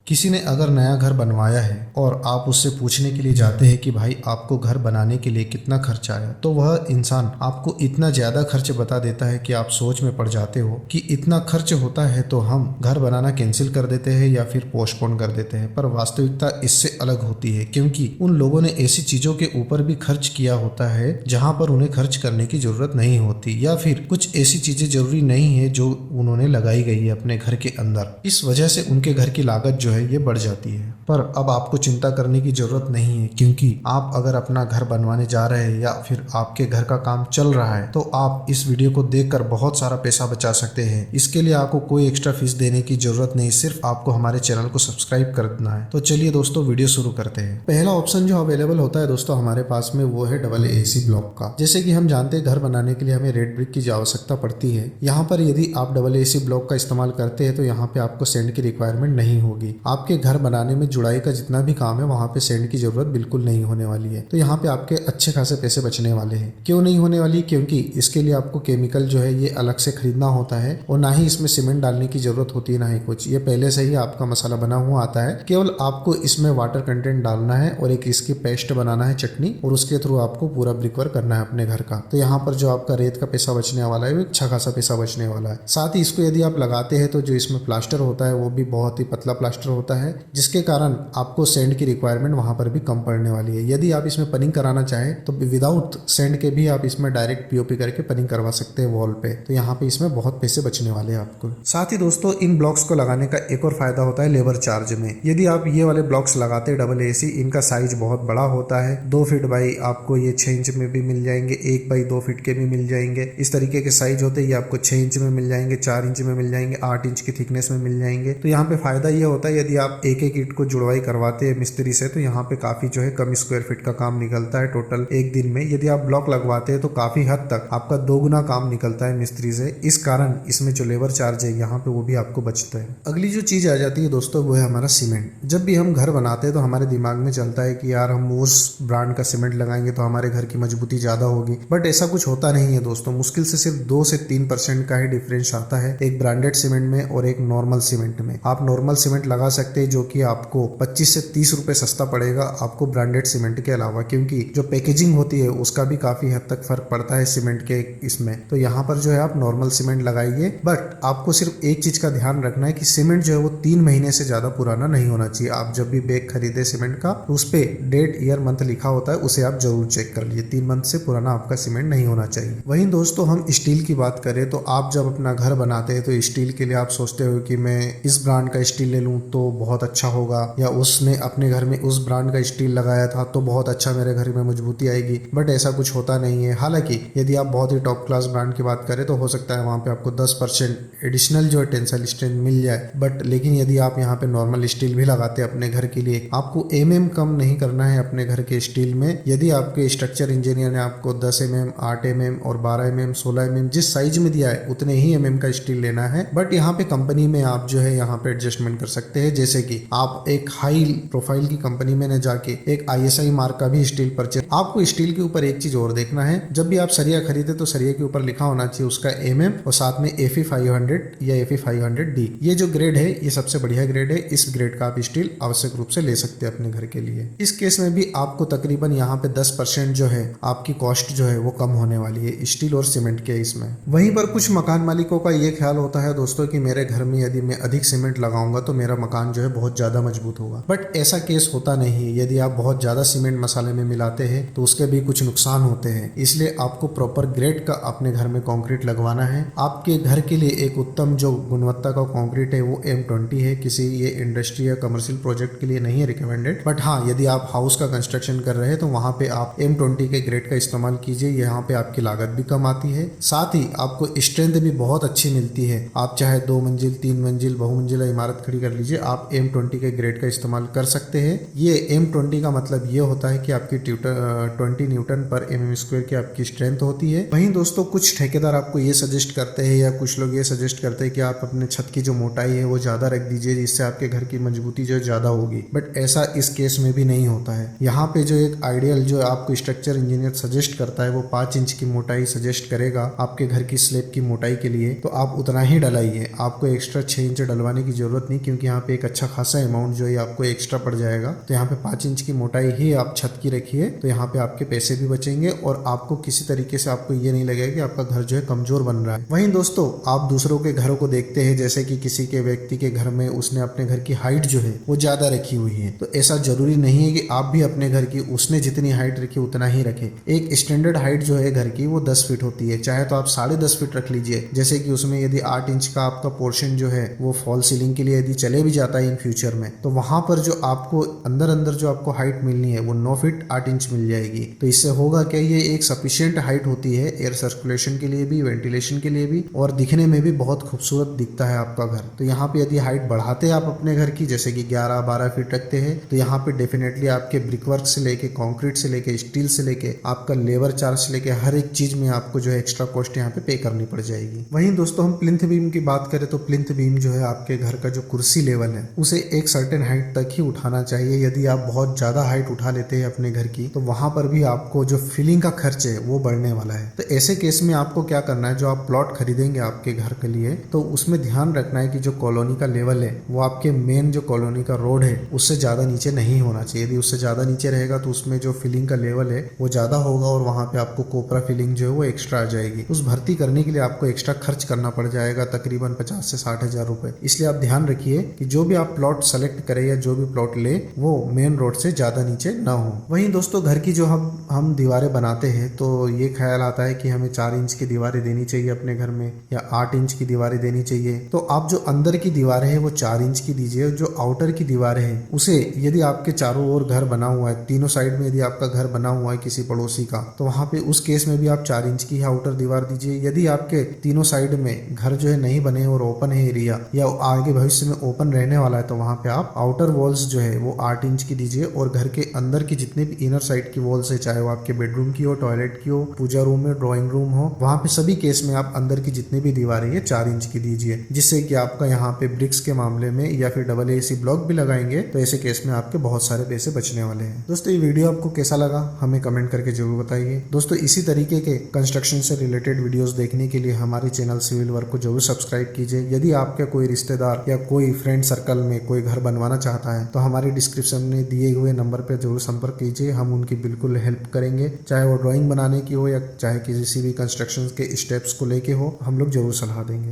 किसी ने अगर नया घर बनवाया है और आप उससे पूछने के लिए जाते हैं कि भाई आपको घर बनाने के लिए कितना खर्च आया, तो वह इंसान आपको इतना ज्यादा खर्च बता देता है कि आप सोच में पड़ जाते हो कि इतना खर्च होता है तो हम घर बनाना कैंसिल कर देते हैं या फिर पोस्टपोन कर देते हैं। पर वास्तविकता इससे अलग होती है, क्योंकि उन लोगों ने ऐसी चीजों के ऊपर भी खर्च किया होता है जहां पर उन्हें खर्च करने की जरूरत नहीं होती, या फिर कुछ ऐसी चीजें जरूरी नहीं है जो उन्होंने लगाई गई है अपने घर के अंदर। इस वजह से उनके घर की लागत जो है ये बढ़ जाती है। पर अब आपको चिंता करने की जरूरत नहीं है, क्योंकि आप अगर अपना घर बनवाने जा रहे हैं या फिर आपके घर का काम चल रहा है तो आप इस वीडियो को देखकर बहुत सारा पैसा बचा सकते हैं। इसके लिए आपको कोई एक्स्ट्रा फीस देने की जरूरत नहीं, सिर्फ आपको हमारे चैनल को सब्सक्राइब करना है। तो चलिए दोस्तों वीडियो शुरू करते हैं। पहला ऑप्शन जो अवेलेबल होता है दोस्तों हमारे पास में वो है डबल AC ब्लॉक का। जैसे कि हम जानते हैं घर बनाने के लिए हमें रेड ब्रिक की आवश्यकता पड़ती है। यहाँ पर यदि आप डबल AC ब्लॉक का इस्तेमाल करते हैं तो यहाँ पे आपको सैंड की रिक्वायरमेंट नहीं होगी। आपके घर बनाने में जुड़ाई का जितना भी काम है वहाँ पे सैंड की जरूरत बिल्कुल नहीं होने वाली है। तो यहाँ पे आपके अच्छे खासे पैसे बचने वाले हैं। क्यों नहीं होने वाली? क्योंकि इसके लिए आपको केमिकल जो है ये अलग से खरीदना होता है और ना ही इसमें सीमेंट डालने की जरूरत होती है, ना ही कुछ। ये पहले से ही आपका मसाला बना हुआ आता है। केवल आपको इसमें वाटर कंटेंट डालना है और एक इसकी पेस्ट बनाना है चटनी, और उसके थ्रू आपको पूरा ब्रिक वर्क करना है अपने घर का। तो यहाँ पर जो आपका रेत का पैसा बचने वाला है वो अच्छा खासा पैसा बचने वाला है। साथ ही इसको यदि आप लगाते हैं तो जो इसमें प्लास्टर होता है वो भी बहुत ही पतला प्लास्टर होता है, जिसके कारण आपको सैंड की रिक्वायरमेंट वहां पर भी कम पड़ने वाली है। यदि आप इसमें पनिंग कराना चाहें तो विदाउट सैंड के भी आप इसमें डायरेक्ट POP करके पनिंग करवा सकते हैं वॉल पे। तो यहाँ पे इसमें बहुत पैसे बचने वाले हैं आपको। साथ ही दोस्तों इन ब्लॉक्स को लगाने का एक और फायदा होता है लेबर चार्ज में। यदि आप ये वाले ब्लॉक्स लगाते हैं डबल AC, इनका साइज बहुत बड़ा होता है। 2 फीट बाई आपको ये 6 इंच में भी मिल जाएंगे, 1 बाई 2 फीट के भी मिल जाएंगे। इस तरीके के साइज होते हैं। ये आपको 6 इंच में मिल जाएंगे, 4 इंच में मिल जाएंगे, 8 इंच की थिकनेस में मिल जाएंगे। तो यहाँ पे फायदा ये होता है यदि आप एक एक ईंट को जुड़वाई करवाते हैं मिस्त्री से तो यहाँ पे काफी जो है कम स्क्वायर फीट का काम निकलता है टोटल एक दिन में। यदि आप ब्लॉक लगवाते हैं तो काफी हद तक आपका 2 गुना काम निकलता है मिस्त्री से। इस कारण इसमें जो लेबर चार्ज है यहाँ पे वो भी आपको बचता है। अगली जो चीज आ जाती है दोस्तों वो है हमारा सीमेंट। जब भी हम घर बनाते हैं तो हमारे दिमाग में चलता है कि यार हम उस ब्रांड का सीमेंट लगाएंगे तो हमारे घर की मजबूती ज्यादा होगी, बट ऐसा कुछ होता नहीं है दोस्तों। मुश्किल से सिर्फ 2 से 3% का ही डिफरेंस आता है एक ब्रांडेड सीमेंट में और एक नॉर्मल सीमेंट में। आप नॉर्मल सीमेंट लगा सकते हैं जो कि आपको 25 से 30 रुपए सस्ता पड़ेगा आपको ब्रांडेड सीमेंट के अलावा, क्योंकि जो पैकेजिंग होती है उसका भी काफी हद तक फर्क पड़ता है सीमेंट के इसमें। तो यहाँ पर जो है आप नॉर्मल सीमेंट लगाइए, बट आपको सिर्फ एक चीज का ध्यान रखना है कि सीमेंट जो है वो 3 महीने से ज्यादा पुराना नहीं होना चाहिए। आप जब भी बैग खरीदे सीमेंट का तो उस पे डेट ईयर मंथ लिखा होता है, उसे आप जरूर चेक कर लीजिए। 3 मंथ से पुराना आपका सीमेंट नहीं होना चाहिए। वहीं दोस्तों हम स्टील की बात करें तो आप जब अपना घर बनाते हैं तो स्टील के लिए आप सोचते हो कि मैं इस ब्रांड का स्टील ले लूं तो बहुत अच्छा होगा, या उसने अपने घर में उस ब्रांड का स्टील लगाया था तो बहुत अच्छा मेरे घर में मजबूती आएगी। बट ऐसा कुछ होता नहीं है। हालांकि यदि आप बहुत ही टॉप क्लास ब्रांड की बात करें तो हो सकता है वहां पे आपको 10% एडिशनल जो है टेंसाइल स्ट्रेंथ मिल जाए, बट लेकिन यदि आप यहाँ पे नॉर्मल स्टील भी लगाते हैं अपने घर के लिए, आपको कम नहीं करना है अपने घर के स्टील में। यदि आपके स्ट्रक्चर इंजीनियर ने आपको 10 mm, 8 mm और 12 mm, 16 mm जिस साइज में दिया है उतने ही का स्टील लेना है। बट यहाँ पे कंपनी में आप जो है यहाँ पे एडजस्टमेंट कर सकते हैं। जैसे कि आप एक हाई प्रोफाइल की कंपनी में न जाके एक ISI मार्क का भी स्टील परचेज। आपको स्टील के ऊपर एक चीज और देखना है, जब भी आप सरिया खरीदे तो सरिया के ऊपर लिखा होना चाहिए उसका और साथ में Fe 500 या Fe 500D। ये जो ग्रेड है ये सबसे बढ़िया ग्रेड है। इस ग्रेड का आप स्टील आवश्यक रूप से ले सकते हैं अपने घर के लिए। इस केस में भी आपको तकरीबन यहाँ पे 10% जो है आपकी कॉस्ट जो है वो कम होने वाली है स्टील और सीमेंट के इसमें। वहीं पर कुछ मकान मालिकों का ये ख्याल होता है दोस्तों कि मेरे घर में यदि मैं अधिक सीमेंट लगाऊंगा तो मेरा मकान जो है बहुत ज्यादा मजबूत होगा, बट ऐसा केस होता नहीं है। यदि आप बहुत ज्यादा सीमेंट मसाले में मिलाते हैं तो उसके भी कुछ नुकसान होते हैं। इसलिए आपको प्रॉपर ग्रेड का अपने घर में कंक्रीट लगवाना है। आपके घर के लिए एक उत्तम जो गुणवत्ता का कंक्रीट है वो M20 है। किसी ये इंडस्ट्री या कमर्शियल प्रोजेक्ट के लिए नहीं है रिकमेंडेड, बट हाँ यदि आप हाउस का कंस्ट्रक्शन कर रहे हैं तो वहां पे आप M20 के ग्रेड का इस्तेमाल कीजिए। यहाँ पे आपकी लागत भी कम आती है, साथ ही आपको स्ट्रेंथ भी बहुत अच्छी मिलती है। आप चाहे 2 मंजिल 3 मंजिल बहुमंजिला इमारत खड़ी कर लीजिए, आप M20 के ग्रेड का इस्तेमाल कर सकते हैं। ये M20 का मतलब ये होता है कि आपकी 20 न्यूटन पर mm² की आपकी स्ट्रेंथ होती है। वहीं दोस्तों कुछ ठेकेदार आपको ये सजेस्ट करते हैं या कुछ लोग ये सजेस्ट करते हैं कि आप अपने छत की जो मोटाई है वो ज्यादा रख दीजिए, जिससे आपके घर की मजबूती जो ज्यादा होगी, बट ऐसा इस केस में भी नहीं होता है। यहाँ पे जो एक आइडियल जो आपको स्ट्रक्चर इंजीनियर सजेस्ट करता है वो 5 इंच की मोटाई सजेस्ट करेगा आपके घर की स्लैब की मोटाई के लिए, तो आप उतना ही डलाइए। आपको एक्स्ट्रा 6 इंच डलवाने की जरूरत नहीं, क्योंकि यहाँ पे एक अच्छा खासा अमाउंट जो है आपको एक्स्ट्रा पड़ जाएगा। तो यहाँ पे 5 इंच की मोटाई ही आप छत की रखिए, तो यहाँ पे आपके पैसे भी बचेंगे और आपको किसी तरीके से आपको ये नहीं लगेगा कि आपका घर जो है कमजोर बन रहा है। वहीं दोस्तों आप दूसरों के घरों को देखते हैं, जैसे कि किसी के व्यक्ति के घर में उसने अपने घर की हाइट जो है वो ज्यादा रखी हुई है, तो ऐसा जरूरी नहीं है कि आप भी अपने घर की उसने जितनी हाइट रखी उतना ही रखें। एक स्टैंडर्ड हाइट जो है घर की वो 10 फीट होती है, चाहे तो आप 10.5 फीट रख लीजिए। जैसे कि उसमें यदि 8 इंच का आपका पोर्शन जो है वो फॉल सीलिंग के लिए यदि चले भी जाता है इन फ्यूचर में, तो वहां पर जो आपको अंदर अंदर जो आपको हाइट मिलनी है वो 9 फीट 8 इंच मिल जाएगी। तो इससे होगा क्या, ये एक सफिशियंट हाइट होती है एयर सर्कुलेशन के लिए भी, वेंटिलेशन के लिए भी, और दिखने में भी बहुत खूबसूरत दिखता है आपका घर। तो यहाँ पे यदि हाइट बढ़ाते हैं आप अपने घर की, जैसे कि 11-12 फीट रखते हैं, तो यहाँ पे डेफिनेटली आपके ब्रिकवर्क से लेके, कंक्रीट से लेके, स्टील से लेके, आपका लेबर चार्ज से लेके हर एक चीज में आपको जो है एक्स्ट्रा कॉस्ट यहाँ पे करनी पड़ जाएगी। वहीं दोस्तों हम प्लिंथ बीम की बात करें तो प्लिंथ बीम जो है आपके घर का जो कुर्सी लेवल है उसे एक सर्टेन हाइट तक ही उठाना चाहिए। यदि आप बहुत ज्यादा हाइट उठा लेते हैं अपने घर की, तो वहां पर भी आपको जो फिलिंग का खर्च है वो बढ़ने वाला है। तो ऐसे केस में आपको क्या करना है, जो आप प्लॉट खरीदेंगे आपके घर के लिए, तो उसमें ध्यान रखना है कि जो कॉलोनी का लेवल है वो आपके मेन जो कॉलोनी का रोड है उससे ज्यादा नीचे नहीं होना चाहिए। यदि उससे ज्यादा नीचे रहेगा तो उसमें जो फिलिंग का लेवल है वो ज्यादा होगा और वहां पे आपको कोपरा फिलिंग जो है वो एक्स्ट्रा आ जाएगी। उस भर्ती करने के लिए आपको एक्स्ट्रा खर्च करना पड़ जाएगा, तकरीबन 50 से 60 हजार रुपए। इसलिए आप ध्यान रखिए कि जो भी आप प्लॉट सेलेक्ट करें या जो भी प्लॉट ले वो मेन रोड से ज्यादा नीचे ना हो। वहीं दोस्तों घर की जो हम दीवारें बनाते हैं तो ये ख्याल आता है कि हमें 4 इंच की दीवारें देनी चाहिए अपने घर में या 8 इंच की दीवारें देनी चाहिए। तो आप जो अंदर की दीवारें हैं वो 4 इंच की दीजिए। जो आउटर की दीवारें हैं उसे, यदि आपके चारों ओर घर बना हुआ है, तीनों साइड में यदि आपका घर बना हुआ है किसी पड़ोसी का, तो वहां पे उस केस में भी आप 4 इंच की आउटर दीवार दीजिए। यदि आपके तीनों साइड में घर जो है नहीं बने और ओपन है एरिया या आगे भविष्य में ओपन रहने वाला है, तो वहां पे आप आउटर वॉल्स जो है वो 8 इंच की दीजिए। और घर के अंदर की जितने भी इनर साइड की वॉल्स है, चाहे वो आपके बेडरूम की हो, टॉयलेट की हो, पूजा रूम में, ड्राइंग रूम हो, वहां पे सभी केस में आप अंदर की जितनी भी दीवारें ये 4 इंच की दीजिए, जिससे कि आपका यहाँ पे ब्रिक्स के मामले में या फिर डबल AC ब्लॉक भी लगाएंगे तो ऐसे केस में आपके बहुत सारे पैसे बचने वाले हैं। दोस्तों ये वीडियो आपको कैसा लगा हमें कमेंट करके जरूर बताइए। दोस्तों इसी तरीके के कंस्ट्रक्शन से रिलेटेड वीडियोस देखने के लिए हमारे चैनल सिविल वर्क को जरूर सब्सक्राइब कीजिए। यदि आपके कोई रिश्तेदार या कोई फ्रेंड सर्कल में कोई घर बनवाना चाहता है तो हमारे डिस्क्रिप्शन में दिए हुए नंबर पर जरूर संपर्क कीजिए, हम उनकी बिल्कुल हेल्प करेंगे। चाहे वो ड्राइंग बनाने की हो या चाहे किसी भी कंस्ट्रक्शन के स्टेप्स को लेके हो, हम लोग जरूर सलाह देंगे।